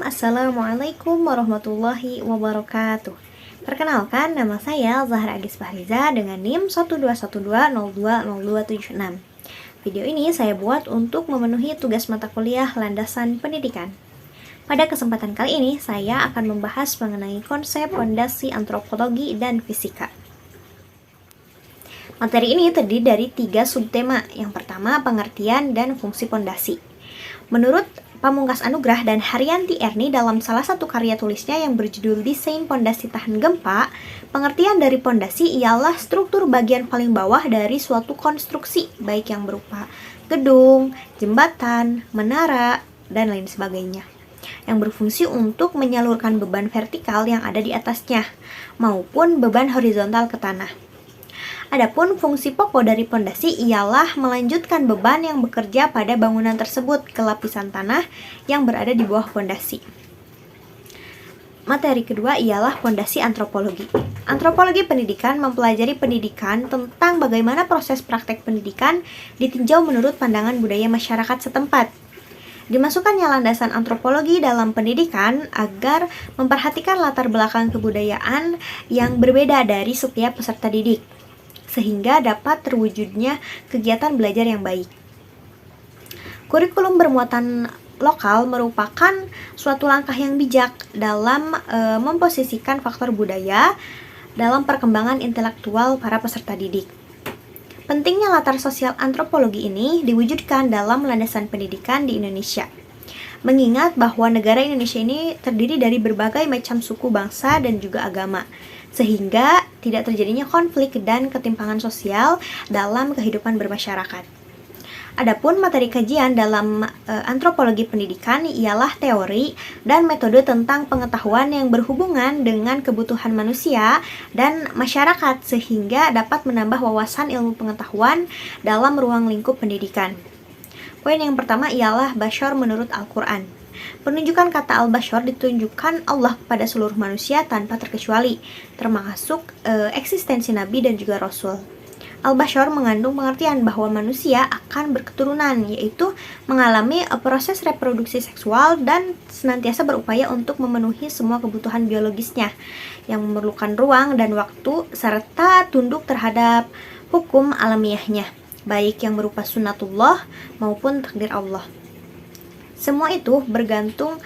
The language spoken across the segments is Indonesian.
Assalamualaikum warahmatullahi wabarakatuh. Perkenalkan, nama saya Zahra Agis Fahriza dengan NIM 121202026. Video ini saya buat untuk memenuhi tugas mata kuliah landasan pendidikan. Pada kesempatan kali ini, saya akan membahas mengenai konsep fondasi antropologi dan fisika. Materi ini terdiri dari 3 subtema. Yang pertama, pengertian dan fungsi fondasi. Menurut Pamungkas Anugrah dan Haryanti Erni dalam salah satu karya tulisnya yang berjudul Desain Pondasi Tahan Gempa, pengertian dari pondasi ialah struktur bagian paling bawah dari suatu konstruksi, baik yang berupa gedung, jembatan, menara, dan lain sebagainya, yang berfungsi untuk menyalurkan beban vertikal yang ada di atasnya, maupun beban horizontal ke tanah. Adapun fungsi pokok dari pondasi ialah melanjutkan beban yang bekerja pada bangunan tersebut ke lapisan tanah yang berada di bawah pondasi. Materi kedua ialah fondasi antropologi. Antropologi pendidikan mempelajari pendidikan tentang bagaimana proses praktek pendidikan ditinjau menurut pandangan budaya masyarakat setempat. Dimasukkannya landasan antropologi dalam pendidikan agar memperhatikan latar belakang kebudayaan yang berbeda dari setiap peserta didik, sehingga dapat terwujudnya kegiatan belajar yang baik. Kurikulum bermuatan lokal merupakan suatu langkah yang bijak dalam memposisikan faktor budaya dalam perkembangan intelektual para peserta didik. Pentingnya latar sosial antropologi ini diwujudkan dalam landasan pendidikan di Indonesia. Mengingat bahwa negara Indonesia ini terdiri dari berbagai macam suku, bangsa, dan juga agama, sehingga tidak terjadinya konflik dan ketimpangan sosial dalam kehidupan bermasyarakat. Adapun materi kajian dalam antropologi pendidikan ialah teori dan metode tentang pengetahuan yang berhubungan dengan kebutuhan manusia dan masyarakat, sehingga dapat menambah wawasan ilmu pengetahuan dalam ruang lingkup pendidikan. Poin yang pertama ialah Bashar menurut Al-Quran. Penunjukan kata al-bashar ditunjukkan Allah kepada seluruh manusia tanpa terkecuali, termasuk eksistensi Nabi dan juga Rasul. Al-bashar mengandung pengertian bahwa manusia akan berketurunan, yaitu mengalami proses reproduksi seksual dan senantiasa berupaya untuk memenuhi semua kebutuhan biologisnya yang memerlukan ruang dan waktu, serta tunduk terhadap hukum alamiahnya, baik yang berupa sunnatullah maupun takdir Allah. Semua itu bergantung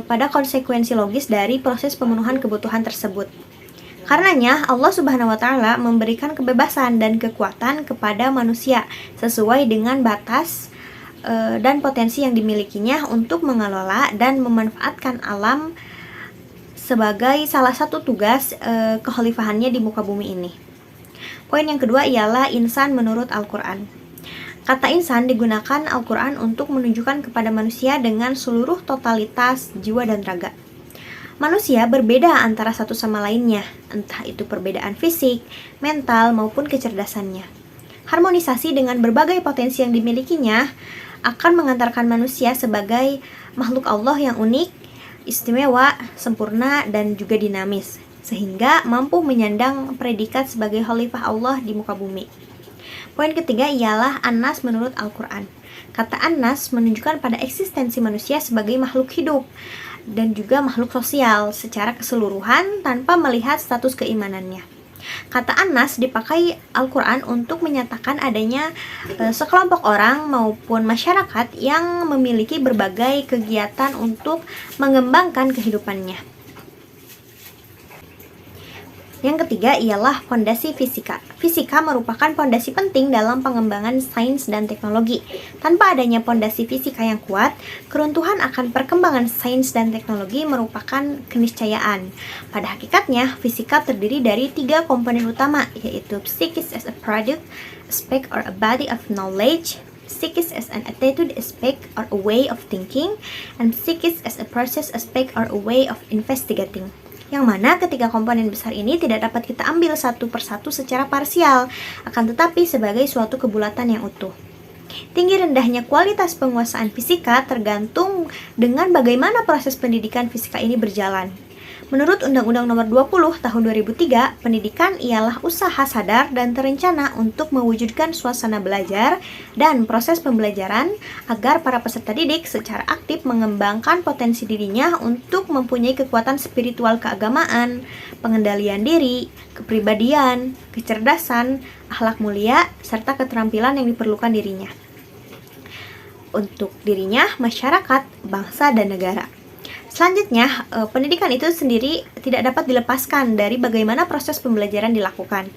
pada konsekuensi logis dari proses pemenuhan kebutuhan tersebut. Karenanya, Allah Subhanahu wa Ta'ala memberikan kebebasan dan kekuatan kepada manusia sesuai dengan batas dan potensi yang dimilikinya untuk mengelola dan memanfaatkan alam sebagai salah satu tugas kekhalifahannya di muka bumi ini. Poin yang kedua ialah insan menurut Al-Quran. Kata insan digunakan Al-Quran untuk menunjukkan kepada manusia dengan seluruh totalitas jiwa dan raga. Manusia berbeda antara satu sama lainnya, entah itu perbedaan fisik, mental, maupun kecerdasannya. Harmonisasi dengan berbagai potensi yang dimilikinya akan mengantarkan manusia sebagai makhluk Allah yang unik, istimewa, sempurna, dan juga dinamis, sehingga mampu menyandang predikat sebagai khalifah Allah di muka bumi. Poin ketiga ialah An-Nas menurut Al-Quran. Kata An-Nas menunjukkan pada eksistensi manusia sebagai makhluk hidup dan juga makhluk sosial secara keseluruhan tanpa melihat status keimanannya. Kata An-Nas dipakai Al-Quran untuk menyatakan adanya sekelompok orang maupun masyarakat yang memiliki berbagai kegiatan untuk mengembangkan kehidupannya. Yang ketiga ialah fondasi fisika. Fisika merupakan fondasi penting dalam pengembangan sains dan teknologi. Tanpa adanya fondasi fisika yang kuat, keruntuhan akan perkembangan sains dan teknologi merupakan keniscayaan. Pada hakikatnya, fisika terdiri dari 3 komponen utama, yaitu psychis as a product, aspect or a body of knowledge, psychis as an attitude aspect or a way of thinking, and psychis as a process aspect or a way of investigating. Yang mana ketiga komponen besar ini tidak dapat kita ambil satu persatu secara parsial, akan tetapi sebagai suatu kebulatan yang utuh. Tinggi rendahnya kualitas penguasaan fisika tergantung dengan bagaimana proses pendidikan fisika ini berjalan. Menurut Undang-Undang Nomor 20 Tahun 2003, pendidikan ialah usaha sadar dan terencana untuk mewujudkan suasana belajar dan proses pembelajaran agar para peserta didik secara aktif mengembangkan potensi dirinya untuk mempunyai kekuatan spiritual keagamaan, pengendalian diri, kepribadian, kecerdasan, akhlak mulia, serta keterampilan yang diperlukan dirinya. Untuk dirinya, masyarakat, bangsa, dan negara. Selanjutnya, pendidikan itu sendiri tidak dapat dilepaskan dari bagaimana proses pembelajaran dilakukan.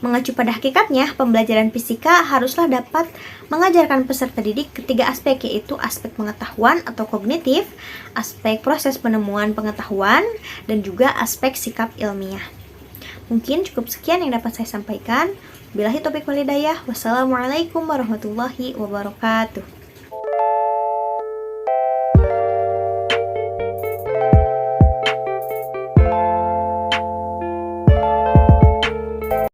Mengacu pada hakikatnya, pembelajaran fisika haruslah dapat mengajarkan peserta didik ketiga aspek, yaitu aspek pengetahuan atau kognitif, aspek proses penemuan pengetahuan, dan juga aspek sikap ilmiah. Mungkin cukup sekian yang dapat saya sampaikan. Billahi taufiq wal hidayah. Wassalamualaikum warahmatullahi wabarakatuh.